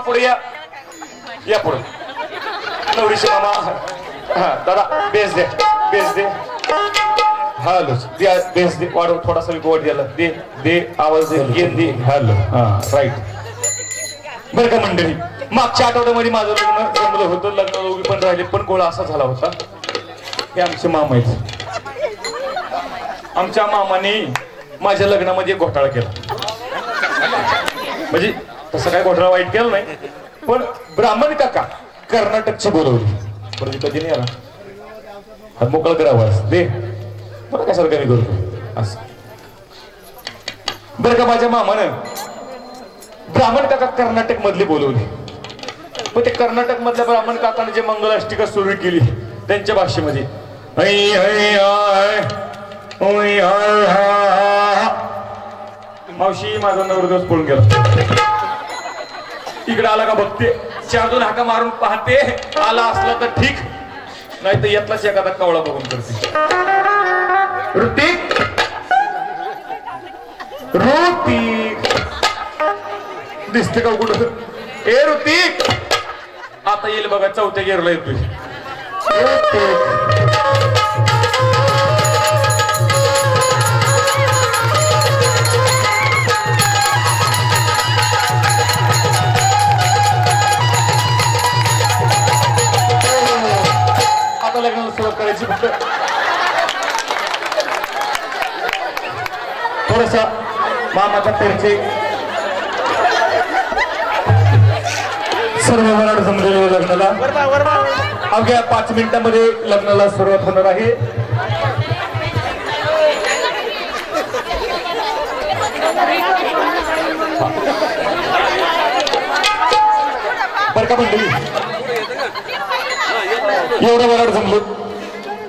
पुढे या पुढे नवरीचे मामा हा दादा बेस दे हॅलो बेस दे वाढव थोडासा गोड द्यायला दे आवाज दे हॅलो हा राईट बरं का मंडळी मागच्या आठवड्यामध्ये माझं लग्न जमलं होतं लग्न दोघी पण राहिले पण गोळा असा झाला होता हे आमचे मामा आहेत आमच्या मामाने माझ्या लग्नामध्ये घोटाळा केला म्हणजे तसं काय घोटाळा वाईट केलं नाही पण ब्राह्मण काका कर्नाटकची बोलवली बरं कधी नाही आला मोकळ करावास दे बरं कशाला कमी करतो असं बरं का माझ्या मामानं ब्राह्मण काका कर्नाटक मधली बोलवली पण ते कर्नाटक मधल्या ब्राह्मण काकाने जे मंगलाष्टिका सुरू केली त्यांच्या भाषेमध्ये मावशी माझा नवरदेव पळून गेला इकडे आला का बघते 4-2 हाका मारून पाहते आला असला तर ठीक नाही तर यातलाच एखादा कवळा बघून करते ऋतिक दिसते का कुठं ए ऋतिक आता येईल बघा चौथ्या गेरला येतोय आता लग्नाला सुरुवात करायची फक्त थोडासा मामाचा परिचय सर्व वराड जमलेले लग्नाला अवघ्या 5 मिनिटांमध्ये लग्नाला सुरुवात होणार आहे बर का मंडळी एवढं वराड जमलो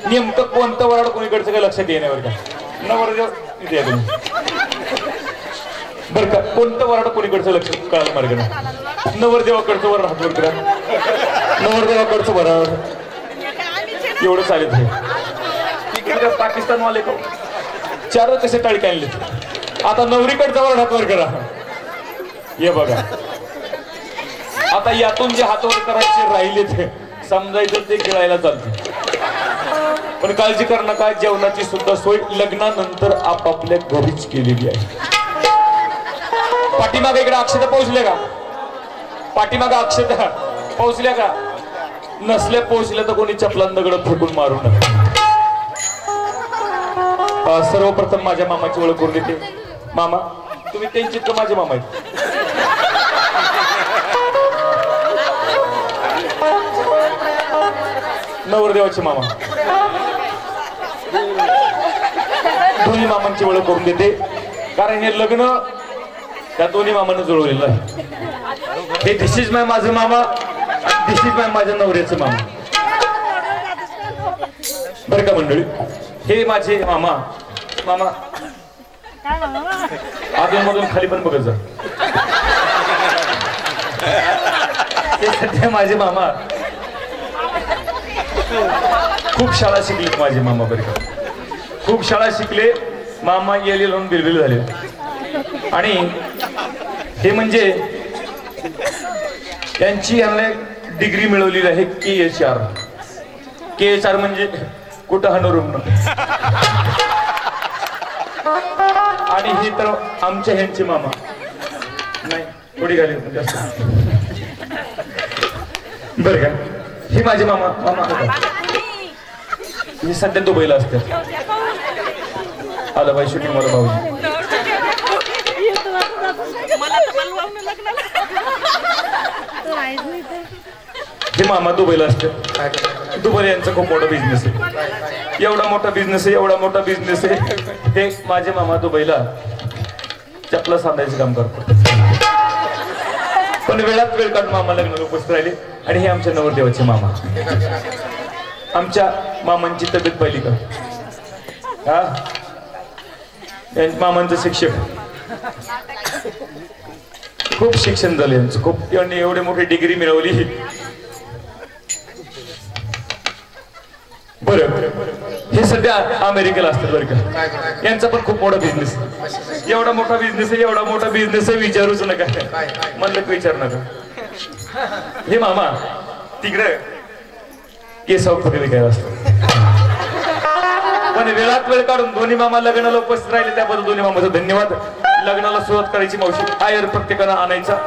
नेमकं कोणतं वराड कोणीकडचं काय लक्षात येणार बरं का नवरदेव इथे तुम्ही बरं का कोणतं वराड कोणीकडचं लक्ष कळायला मार्ग नाही नवरदेवाकडचं वराड हात वर करा नवरदेवाकडचं वराड एवढं चालत आहे इकडे पाकिस्तान वाले का 4 कसे टाळी आणले आता नवरीकडचा वराड हात वर करा हे बघा आता यातून जे हात वर करायचे राहिले ते समजायचं ते गिळायला चालते पण काळजी करू नका जेवणाची सुद्धा सोय लग्नानंतर आपापल्या घरीच केलेली आहे पाठीमागे इकडे अक्षता पोहोचले का पाठीमागे अक्षता पोहोचल्या का नसल्या पोहोचल्या तर कोणी चपलान दगड फेकून मारू नका सर्वप्रथम माझ्या मामाची ओळख करून देते मामा तुम्ही त्यांचे तर माझे मामा आहेत नवरदेवाचे मामा दोन्ही मामांची ओळख करून देते कारण हे लग्न त्या दोन्ही मामांना जुळवलेलं आहे हे दिस इज माय माझं मामा दिस इज माय माझ्या नवऱ्याचं मामा बरं का मंडळी हे माझे मामा मामा आधीमधून खाली पण बघत जा हे सध्या माझे मामा खूप शाळा शिकलेत माझे मामा बरं का खूप शाळा शिकले मामा येले लावून बिलबिल झाले आणि हे म्हणजे त्यांची डिग्री मिळवलेली आहे KHR म्हणजे कुठं हनुरुग्ण आणि हे तर आमच्या ह्यांचे मामा नाही थोडी घाली जास्त बरं का हे माझे मामा हे सध्या दुबईला असतात आलं पाहिजे शूटिंग मला भाऊजी हे मामा दुबईला असतात दुबई यांचा खूप मोठा बिझनेस आहे एवढा मोठा बिझनेस आहे हे माझे मामा दुबईला चपला सांधायचं काम करतात पण वेळात वेळ काढून मामा लग्नाला उपस्थित राहिले आणि हे आमच्या नवरदेवाचे मामा आमच्या मामांची तब्येत पाहिली का हा मामांचं शिक्षक खूप शिक्षण झाले यांचं खूप एवढी मोठी डिग्री मिळवली बरं हे सध्या अमेरिकेला असतात बरं का यांचा पण खूप मोठा बिझनेस एवढा मोठा बिझनेस आहे विचारूच नका म्हणलं विचार नका हे मामा तिकडे केसावर फुगे विकायला असतो, पण वेळात वेळ काढून दोन्ही मामा लग्नाला उपस्थित राहिले त्याबद्दल दोन्ही मामाचं धन्यवाद. लग्नाला सुरुवात करायची मावशी, आयर प्रत्येकानं आणायचा.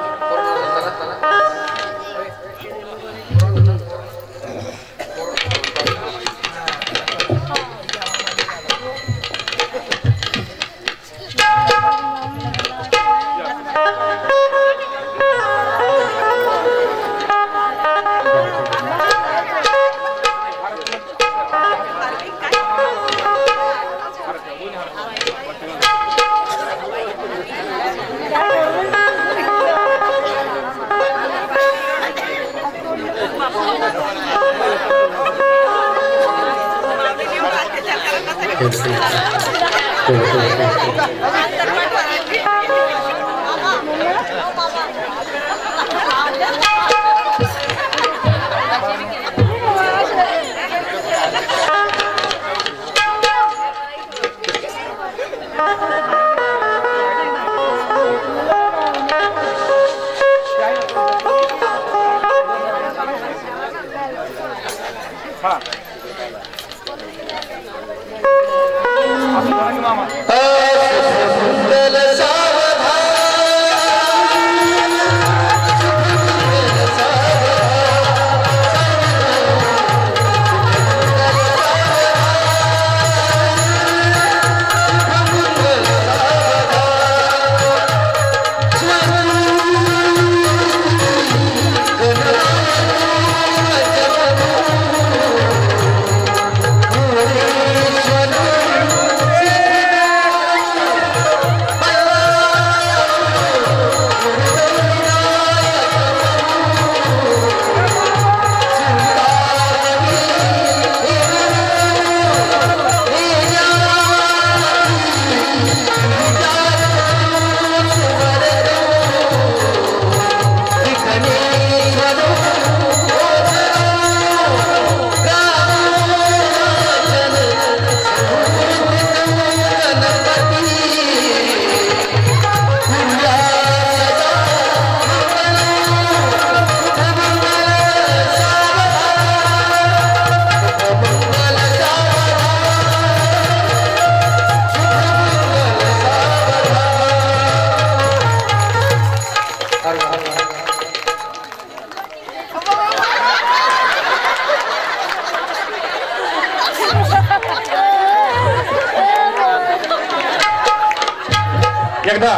एकदा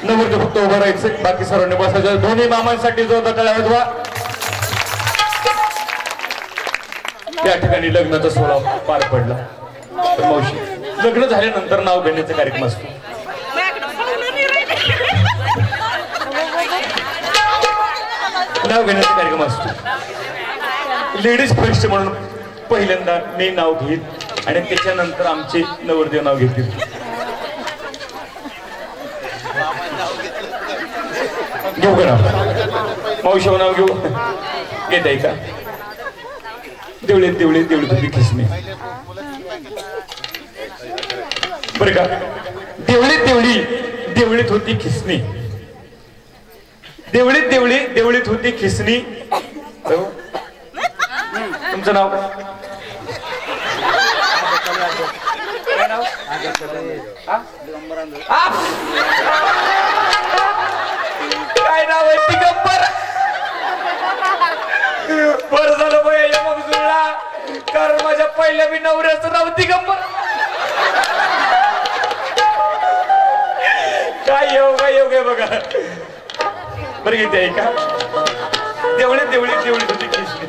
नवरदेव फक्त उभं राहायचं, बाकी सर्वांनी बसायचं. दोन्ही मामांसाठी जोरदार टाळ्या वाजवा. त्या ठिकाणी लग्नाचा सोहळा पार पडला. तर मावशी, लग्न झाल्यानंतर नाव घेण्याचा कार्यक्रम असतो. नाव घेण्याचा कार्यक्रम असतो. लेडीज फर्स्ट म्हणून पहिल्यांदा मी नाव घेईन आणि त्याच्यानंतर आमचे नवरदेव नाव घेतील. घेऊ का नाव? मावशी नाव घेऊ घेत आहे का? देवळीत देवळीत देवळीत होती खिसणी, बरं का? देवळीत देवळी देवळीत होती खिसणी, देवळीत देवळी देवळीत होती खिसणी. तुमचं नाव काय नाव आहे? दिगंबर. बरं झालं बाई मग जुळला, कारण माझ्या पहिल्या बी नवऱ्याचं नाव दिगंबर. काय योग आहे बघा. बरं घेते आहे का? देवळीत देवळीत देवळीत होती खिसणी,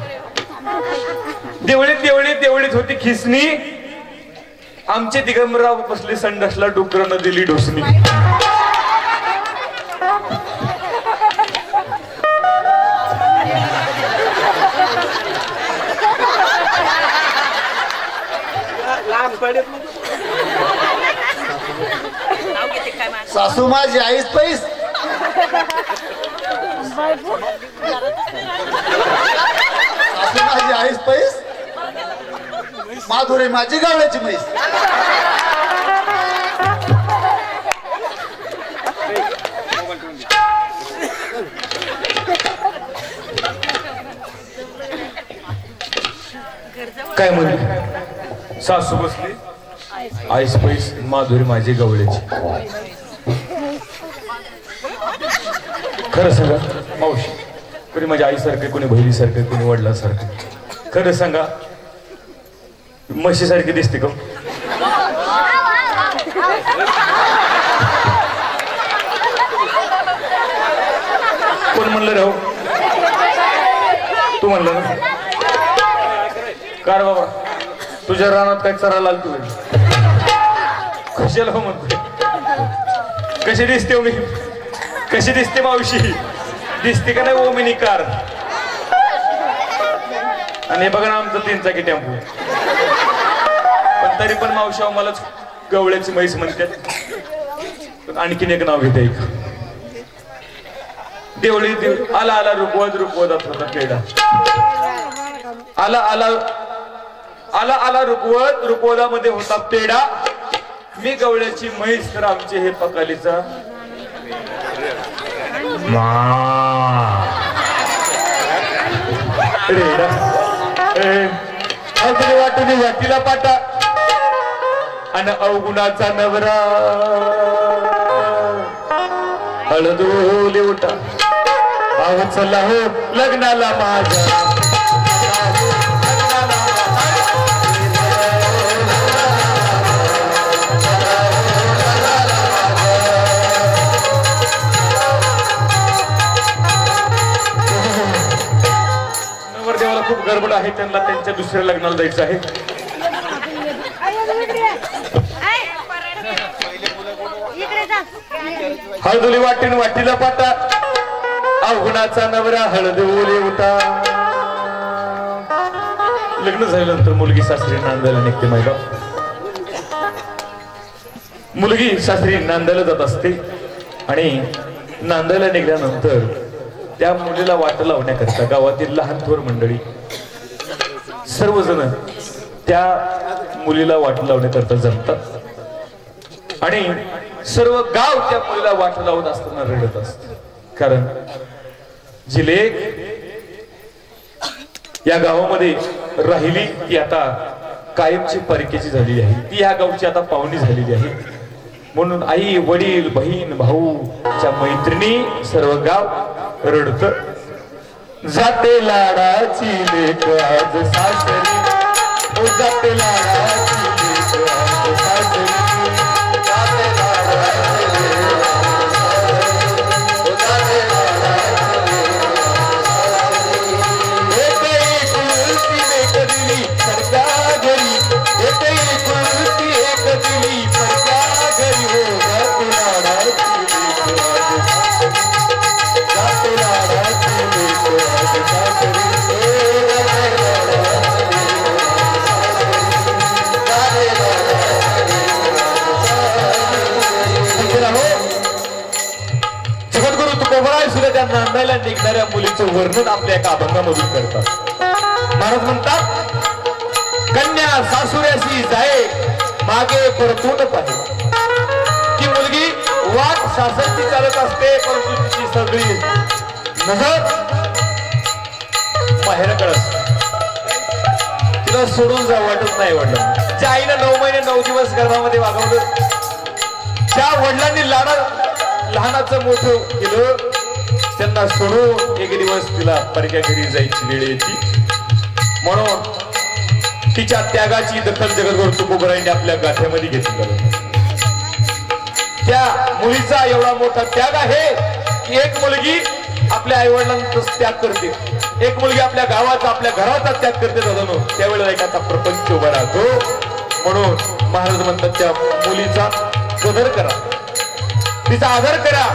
देवळीत देवळीत देवळीत होती खिसणी. आमचे दिगंबरराव बसले संडासला, डुकरानं दिली ढोसणी. सासू माझी आईच पैस, सासू माझी आईच पैस, माधुरी माझी गावड्याची म्हैस. काय म्हणली? सासू बसली आईस पैस माधुरी माझी गवळ्याची. खरं सांगा मावशी, कोणी माझ्या आईसारखे, कोणी बहिणीसारखे, कोणी वडिलांसारखे. खरं सांगा, म्हशीसारखी दिसते का? कोण म्हणलं राहू? तू म्हणलं ना? कार बाबा, तुझ्या रानात काय चरायला आल तू? कशाला म्हणतोय? कशी दिसते मी? कशी दिसते मावशी? दिसते का नाही ओमिनी कार? आणि बघा ना आमचं 3 चाकी टेम्पो. पण तरी पण मावशी मलाच गवळ्याची म्हैस म्हणतात. आणखीन एक नाव घेते. एक देवळी आला आला रुपवत रुपवत होता पेढा. आला आला आला आला रुपवत रुपवतामध्ये होता पेढा. मी गवळ्याची म्हैस तर आमचे हे पकालीचा रेडा. वाटून वाटीला पाटा आणि अवगुणाचा नवरा हळदोले उठा. आहो चला हो लग्नाला माझ्या. नवरदेवाला खूप गडबड आहे, त्यांना त्यांच्या दुसऱ्या लग्नाला जायचं आहे. हळदोली वाटीन वाटीला पाटा अवगुणाचा नवरा हळदोली उठा. लग्न झाल्यानंतर मुलगी सासरी नांदायला निघते. महिला मुलगी सासरी नांदायला जात असते आणि नांदायला निघाल्यानंतर त्या मुलीला वाट लावण्याकरता गावातील लहान थोर मंडळी सर्वजण त्या मुलीला वाट लावण्याकरता जमतात आणि सर्व गाव त्या मुलीला वाट लावत असताना रडत असत. कारण जी लेक या गावामध्ये राहिली ती आता कायमची परकेची झालेली आहे. ती या गावची आता पाहुणी झालेली आहे. म्हणून आई वडील बहीण भाऊ च्या मैत्रिणी सर्व गाव रडत. जाते लाडाची लेक आज सासरी. ओ जाते लाडाची लेक आज सासरी. त्या नांदायला निघणाऱ्या मुलीचं वर्णन आपल्या एका अभंगामधून करतात. महाराज म्हणतात, कन्या सासुऱ्याशी जाये मागे परतून पाहिजे. ती मुलगी वाट सासरची चालत असते, परंतु तिची सगळी नजर माहेराकडे असते. तिला सोडून जावं वाटत नाही. वडिलांना ज्या आईला 9 महिने 9 दिवस गर्भामध्ये वागवलं, ज्या वडिलांनी लहानाचं मोठं केलं, त्यांना सोडून एक दिवस तिला परक्या घरी जायची वेळ येते. म्हणून तिच्या त्यागाची दखल जगद्गुरू तुकोबरायांनी आपल्या गाथ्यामध्ये घेतली. त्या मुलीचा एवढा मोठा त्याग आहे की एक मुलगी आपल्या आईवडिलांचा त्याग करते, एक मुलगी आपल्या गावाचा आपल्या घराचा त्याग करते. दादानो त्यावेळेला एखादा प्रपंच उभा राहतो. म्हणून महाराज म्हणतात, त्या मुलीचा कदर करा, तिचा आदर करा.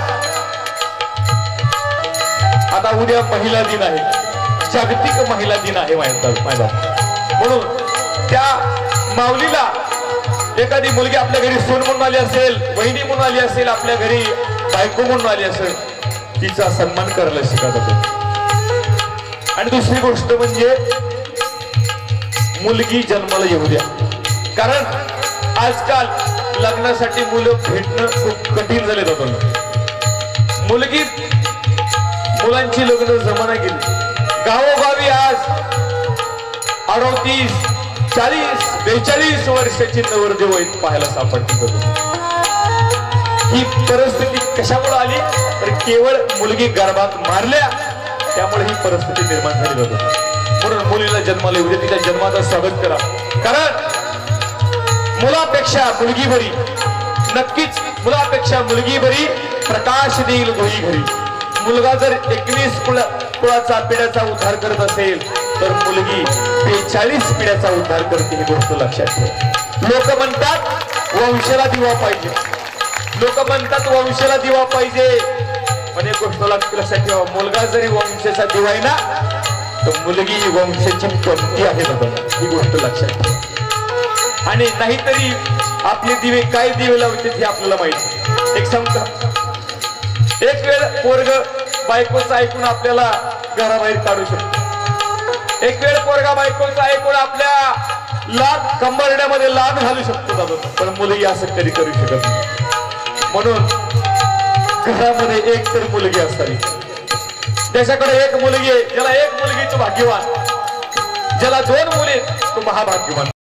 आता उद्या महिला दिन आहे, जागतिक महिला दिन आहे माझा. म्हणून त्या माऊलीला एखादी मुलगी आपल्या घरी सून म्हणून आली असेल, बहिणी म्हणून आली असेल, आपल्या घरी बायको म्हणून आली असेल, तिचा सन्मान करायला शिका. आणि दुसरी गोष्ट म्हणजे मुलगी जन्माला येऊ द्या. कारण आजकाल लग्नासाठी मुलं भेटणं खूप कठीण झाले जातं. मुलांची लग्न जमाना गेली. गावोगावी आज 38, 40, 42 वर्षाची नवरदेव पाहायला सापडते. ही परिस्थिती कशामुळे आली तर केवळ मुलगी गर्भात मारल्या त्यामुळे ही परिस्थिती निर्माण झाली जाते. म्हणून मुलीला जन्माला येऊ दे, तिच्या जन्माचं स्वागत करा. कारण मुलापेक्षा मुलगी बरी, नक्कीच मुलापेक्षा मुलगी बरी, प्रकाश देईल दोही घरी. मुलगा जर 21 कुळाचा पिढ्याचा उद्धार करत असेल तर मुलगी 42 पिढ्याचा उद्धार करते. ही गोष्ट लक्षात ठेवा. लोक म्हणतात वंशाला दिवा पाहिजे, लोक म्हणतात वंशाला दिवा पाहिजे, पण एक गोष्ट लक्षात ठेवा, मुलगा जरी वंशाचा दिवा आहे ना तर मुलगी वंशाची पंक्ती आहे बाबा. ही गोष्ट लक्षात ठेवा. आणि नाहीतरी आपले दिवे काय दिवे लावते हे आपल्याला माहिती. एक सांगता, एक वेळ पोरग बायकोचं ऐकून आपल्याला घराबाहेर काढू शकतो. एक वेळ पोरगा बायकोचं ऐकून आपल्या लाभ कंबरड्यामध्ये लाभ घालू शकतो दादा, पण मुलगी असं कधी करू शकत नाही. म्हणून घरामध्ये एक तर मुलगी असावी. त्याच्याकडे एक मुलगी आहे, ज्याला एक मुलगीचं भाग्यवान, ज्याला 2 मुली तो महाभाग्यवान.